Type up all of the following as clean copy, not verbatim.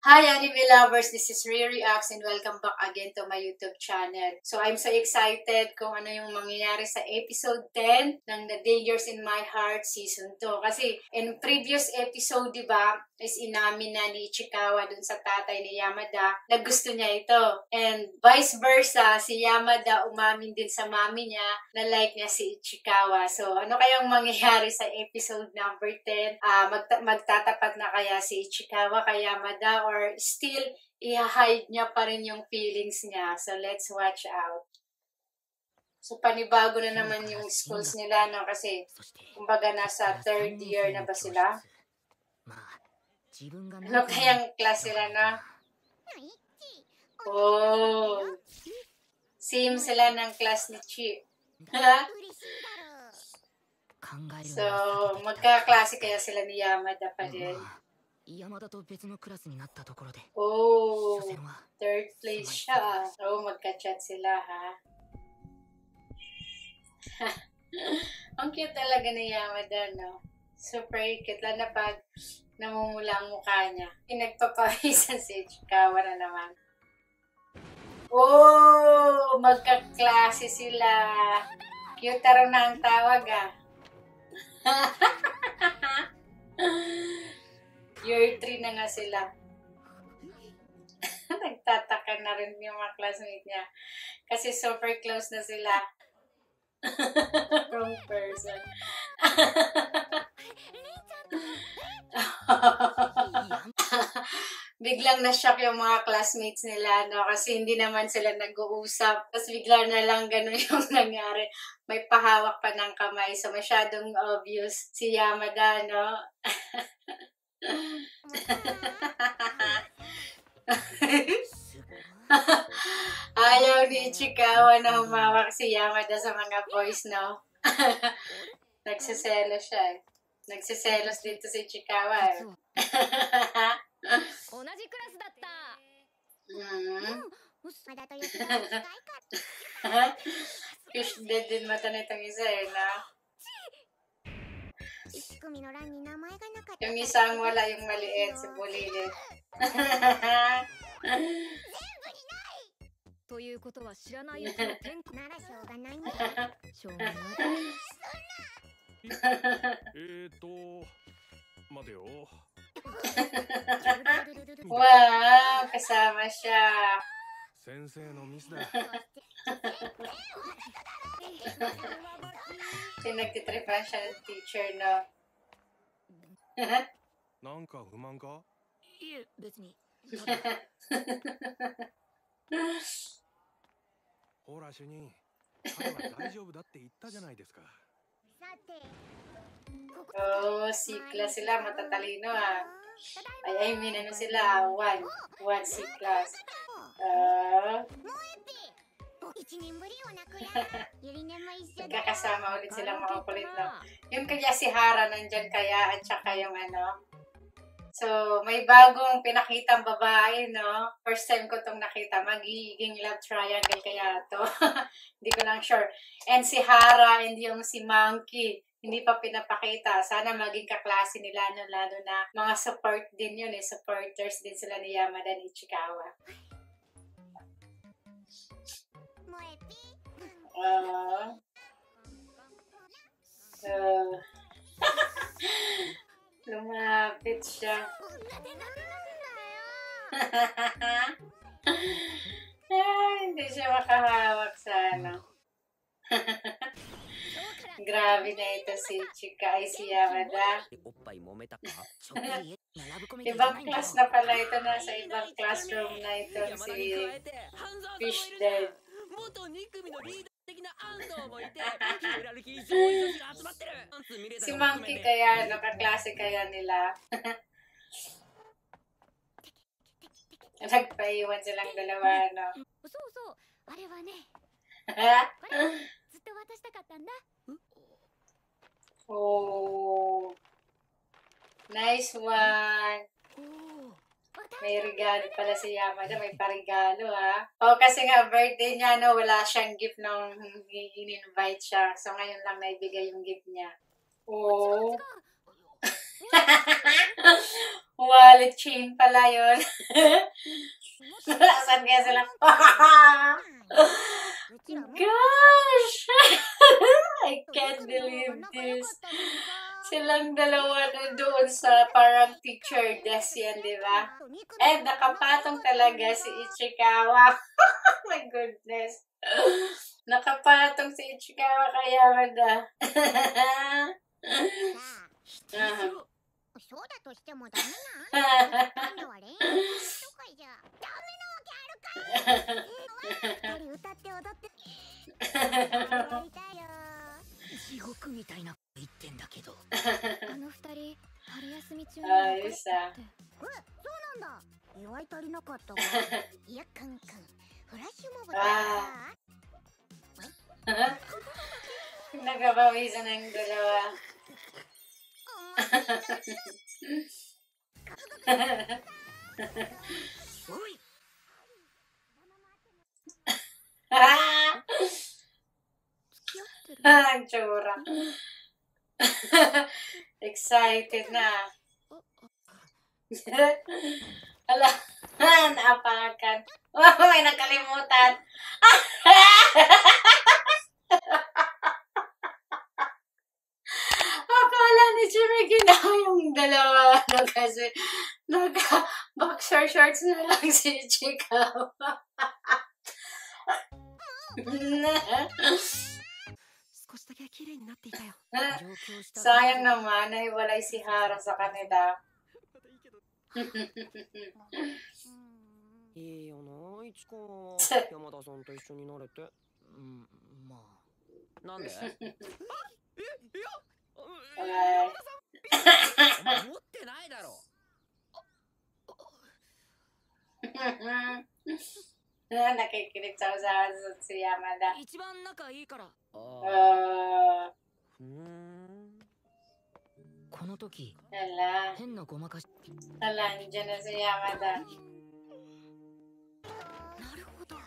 Hi anime lovers, this is Riri Reacts and welcome back again to my YouTube channel. So I'm so excited kung ano yung mangyayari sa episode 10 ng The Dangers in My Heart Season 2. Kasi in previous episode, di ba, is inamin na ni Ichikawa dun sa tatay ni Yamada na gusto niya ito. And vice versa, si Yamada umamin din sa mami niya na like niya si Ichikawa. So ano kayang mangyayari sa episode number 10? Magtatapat na kaya si Ichikawa kay Yamada or still i-hide niya pa rin yung feelings niya? So let's watch out. So panibago na naman yung schools nila, no? Kasi kumbaga nasa third year na ba sila? Ano kayang class sila na? Oh, same sila ng class ni Chi. So, magkaklase kaya sila ni Yamada pa din. Oh, third place siya. Oh, magka-chat sila, ha? Ang cute talaga ni Yamada, no? Super cute. Lalo na pag namumula ang mukha niya. Pinagpapawisan si Ichikawa na naman. Oh, magkaklase sila. Cute raw na ang tawag, ah. Year 3 na nga sila. Nagtataka na rin yung mga classmate niya. Kasi super close na sila. Wrong person. Biglang na-shock yung mga classmates nila, no? Kasi hindi naman sila nag-uusap. Tapos bigla na lang ganun yung nangyari. May pahawak pa ng kamay. So masyadong obvious si Yamada, no? Ayaw ni Ichikawa na humawak si Yamada sa mga boys, no? Nagsiselos siya, eh. Nagsiselos dito si Ichikawa, eh. Fish dead din mata na itong isa, eh, na? Yung isang wala, yung maliit, si Bulilit. Wow, kasama siya. Pinagtitripan siya ng teacher, no? Oh, C-class sila, matatalino, ah. I mean, ano sila, 1 C-class. Nagkakasama ulit silang makakulit, no? Yung kaya si Hara nandyan kaya at saka yung ano. So, may bagong pinakitang babae, no? First time ko itong nakita. Magiging love triangle kaya to. Hindi ko lang sure. And si Hara and yung si Monkey, hindi pa pinapakita. Sana maging kaklase nila, no? Lalo na mga support din yun, eh. Supporters din sila ni Yamada ni Ichikawa. Lumapit siya. Hindi siya makahawak sa ano. Grabe na ito si Chika ay si Yamada. Ibang class na pala ito. Nasa ibang classroom na ito si Fish Dead. Si Monkey kaya, nakaklase kaya nila. Nagpaiwan silang dalawa, no? Oh, nice one. May regalo pala si Yamada. May parigalo, ha? O, kasi nga, birthday niya, no? Wala siyang gift nung in-invite siya. So, ngayon lang naibigay yung gift niya. Oh. Wallet chain pala yun. Saan kaya sila? Gosh! I can't believe this. Silang dalawa na doon sa parang teacher desk yan, di ba? And nakapatong talaga si Ichikawa. Oh my goodness. Nakapatong si Ichikawa kaya wala. Ayos ah. Nagpapawisan ng dalawa. Ang tsura. Excited na. Ala, naapakan. Oh, may nakalimutan. Akala ni Jimmy ginawa yung dalawa kasi naka-boxer shorts na lang si Chikawa. Sayang naman, nahiwalay si Hara sa kanila. いいよな、いつか山田さんと一緒になれて。まあ。なんで？お前持ってないだろ。Nakikinig sa usapan si Yamada. 一番仲いいから。この時、変なごまかし。nandiyan na si Yamada. なるほど。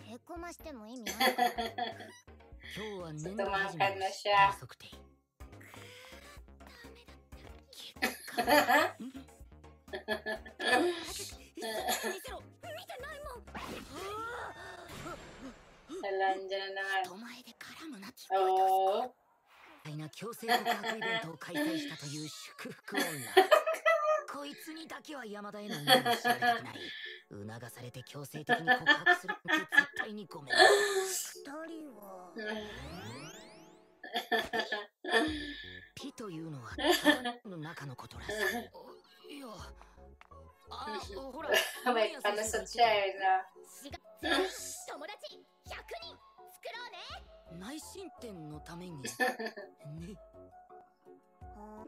へこましても意味あるか。今日は年 Tumakan na siya. Nandiyan na naman. Oo. 強制告白イベントを開催したという祝福女。こいつにだけは山田への思いを知られたくない。促されて強制的に告白するって絶対にごめん。二人はピというのはの中のことらしい。いや、ほら、May palusot siya eh, no? 友達100人作ろうね。内申点のためにね。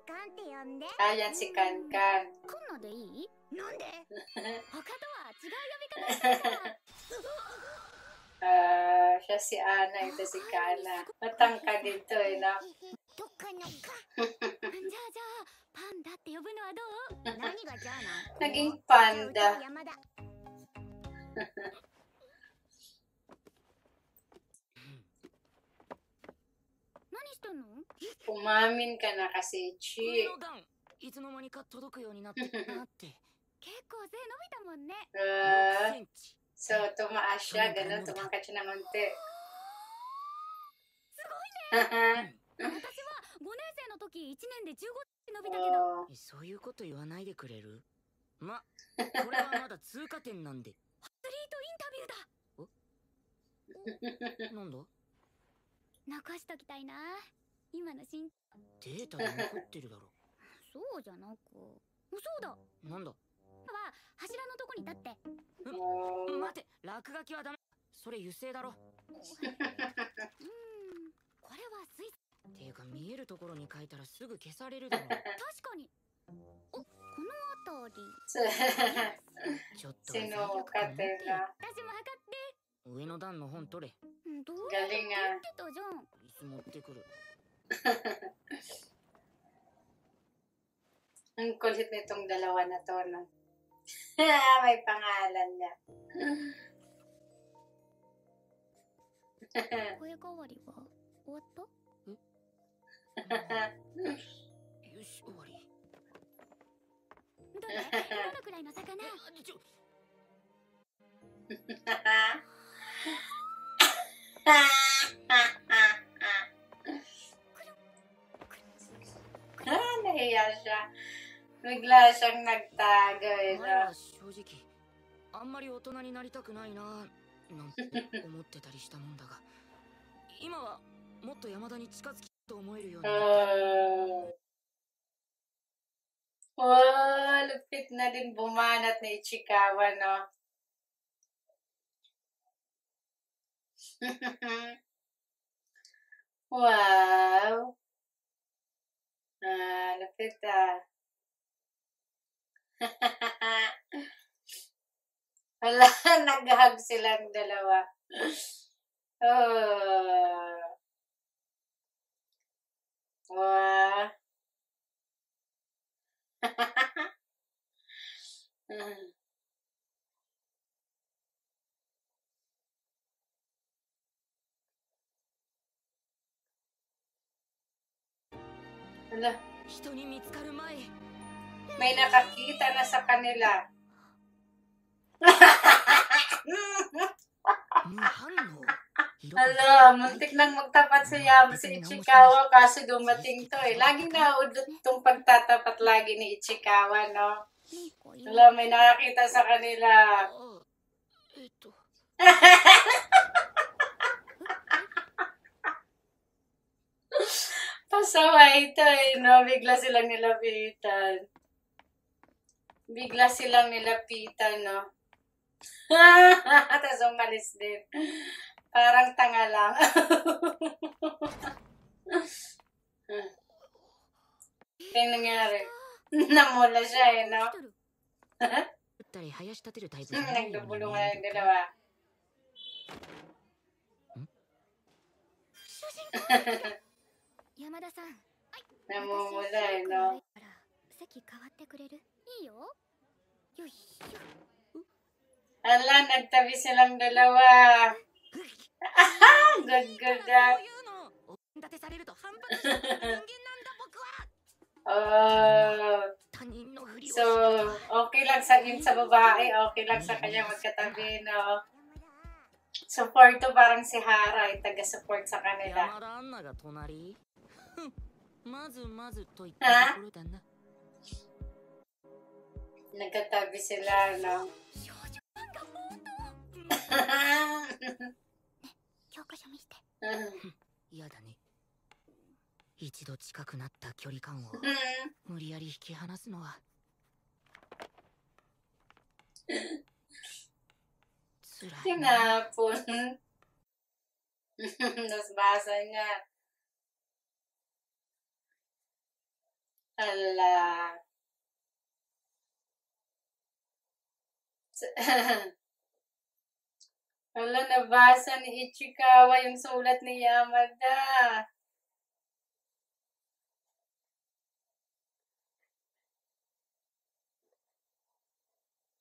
カンって呼んで。Ayan si Kankan. こんのでいい？なんで？他とは違う呼び方してるから。Siya si Ana, ito si Kana. Matangka dito eh, no? どっかのか。じゃあパンダって呼ぶのはどう？何がじゃあな？ Naging panda. 山田。何してんの？ Umamin ka na kasi, Chi. いつの間にか届くようになってなって。結構背伸びたもんね。6センチ。 So, tumaas siya, ganun, tumangkat siya ng unti. すごいね。私は5年生の時1年で15センチ伸びたけど。そういうこと言わないでくれる？ま、これはまだ通過点なんで。アスリートインタビューだ。なんだ？残しときたいな。今の身データで残ってるだろ。そうじゃなく。そうだ。なんだ？は柱のとこに立って。待て、落書きはダメ。それ油性だろ。これは水。ていうか見えるところに書いたらすぐ消されるだろ。確かに。この辺り。ちょっと。Sinukat eh, no? 私も測って。上の段の本取れ。どうやって言ってたじゃん。椅子持ってくる。Ang kulit nitong dalawa na to, no? May pangalan niya. 声変わりは終わった？よし、終わり。どれどのくらいの魚？Nahiya siya. Bigla siyang nagtago eh, 前 no? は正直あんまり大人になりたくないななんて思ってたりしたもんだが今はもっと山田に近づきと思えるようになった。 Oh, lupit na din bumanat ni Ichikawa, no? Wow. Lupit ah. Wala, nag-hug silang dalawa. Oh. Wow. Wala, 人に見つかる前 may nakakita na sa kanila. 無反応 Hala, muntik nang magtapat si Ichikawa kaso dumating to eh. Laging naudot tong pagtatapat lagi ni Ichikawa, no? いい子いい子。 Hala, may nakakita sa kanila. あPasaway ito eh, no? Bigla silang nilapitan. Bigla silang nilapitan, no? Tapos umalis din. Parang tanga lang. Kaya nangyari. Namula siya eh, no? ったり生やし立てるタイプじゃないように見 Nagbubulungan え ang る dalawa. 主人公山田さん。 Namumula 私 eh, 強くな no? いから席変わってくれる？いいよ。よいしょ。 Ala, nagtabi silang dalawa. Good, good そ ah. ういうのお立てされると反発してくる人間なんだ僕は Oh. 他人のふりを So, okay lang sa yun sa babae, okay lang sa kanya magkatabi, no? Support to parang si Hara, ay taga-support sa kanila. 山田アンナが隣ふんまずまずといったところだな Nagkatabi sila, no? 少女漫画本当。教科書見せて。嫌だね一度近くなった距離感を無理やり引き離すのは辛いな Tinapon. Nasbasa niya. Ala. Ala, nabasa ni Ichikawa yung sulat ni Yamada.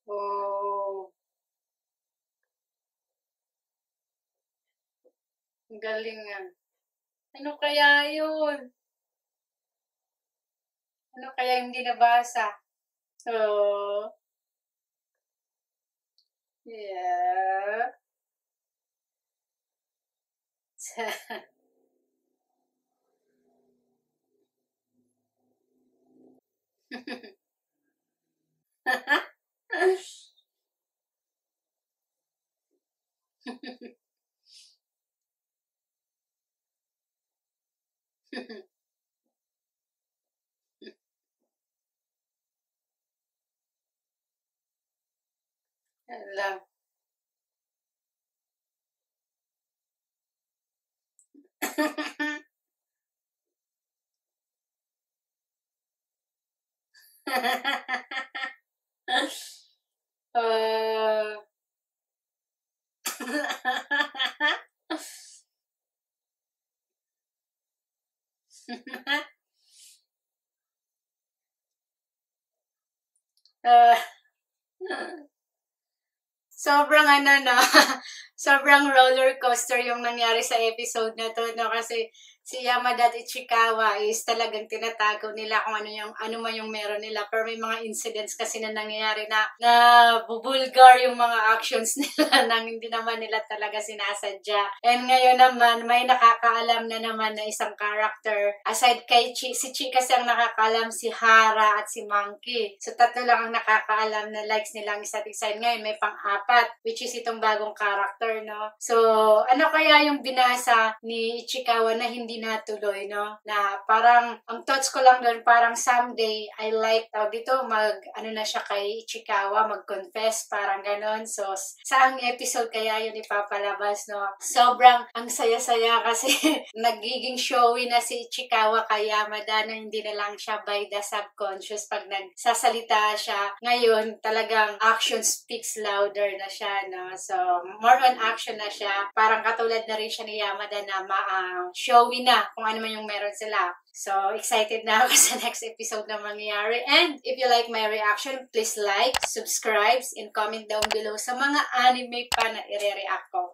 Oh. Ang galing nga. Ano kaya yun? Ano kaya hindi nabasa? Oh. Yeah. Ala. Uh, uh, sobrang ano no, sobrang roller coaster yung nangyari sa episode na to, no? Kasi si Yamada at Ichikawa is talagang tinatago nila kung ano man yung meron nila. Pero may mga incidents kasi na nangyayari na bubulgar yung mga actions nila nang hindi naman nila talaga sinasadya. And ngayon naman, may nakakaalam na naman na isang character. Aside kay si Chi kasi ang nakakaalam, si Hara at si Monkey. So, tatlo lang ang nakakaalam na likes nilang isa't isa. Ngayon, may pang-apat, which is itong bagong character, no? So, ano kaya yung binasa ni Ichikawa na hindi natuloy, no? Na parang, ang thoughts ko lang doon, parang someday, I like, dito, ano na siya kay Ichikawa, mag-confess, parang ganon. So, saang episode kaya yun ipapalabas, no? Sobrang, ang saya-saya kasi nagiging showy na si Ichikawa kay Yamada na hindi na lang siya by the subconscious pag nagsasalita siya. Ngayon, talagang action speaks louder na siya, no? So, more on action na siya. Parang katulad na rin siya ni Yamada na showy na kung ano man yung meron sila. So, excited na ako sa next episode na mangyayari. And if you like my reaction, please like, subscribe, and comment down below sa mga anime pa na i-react ko.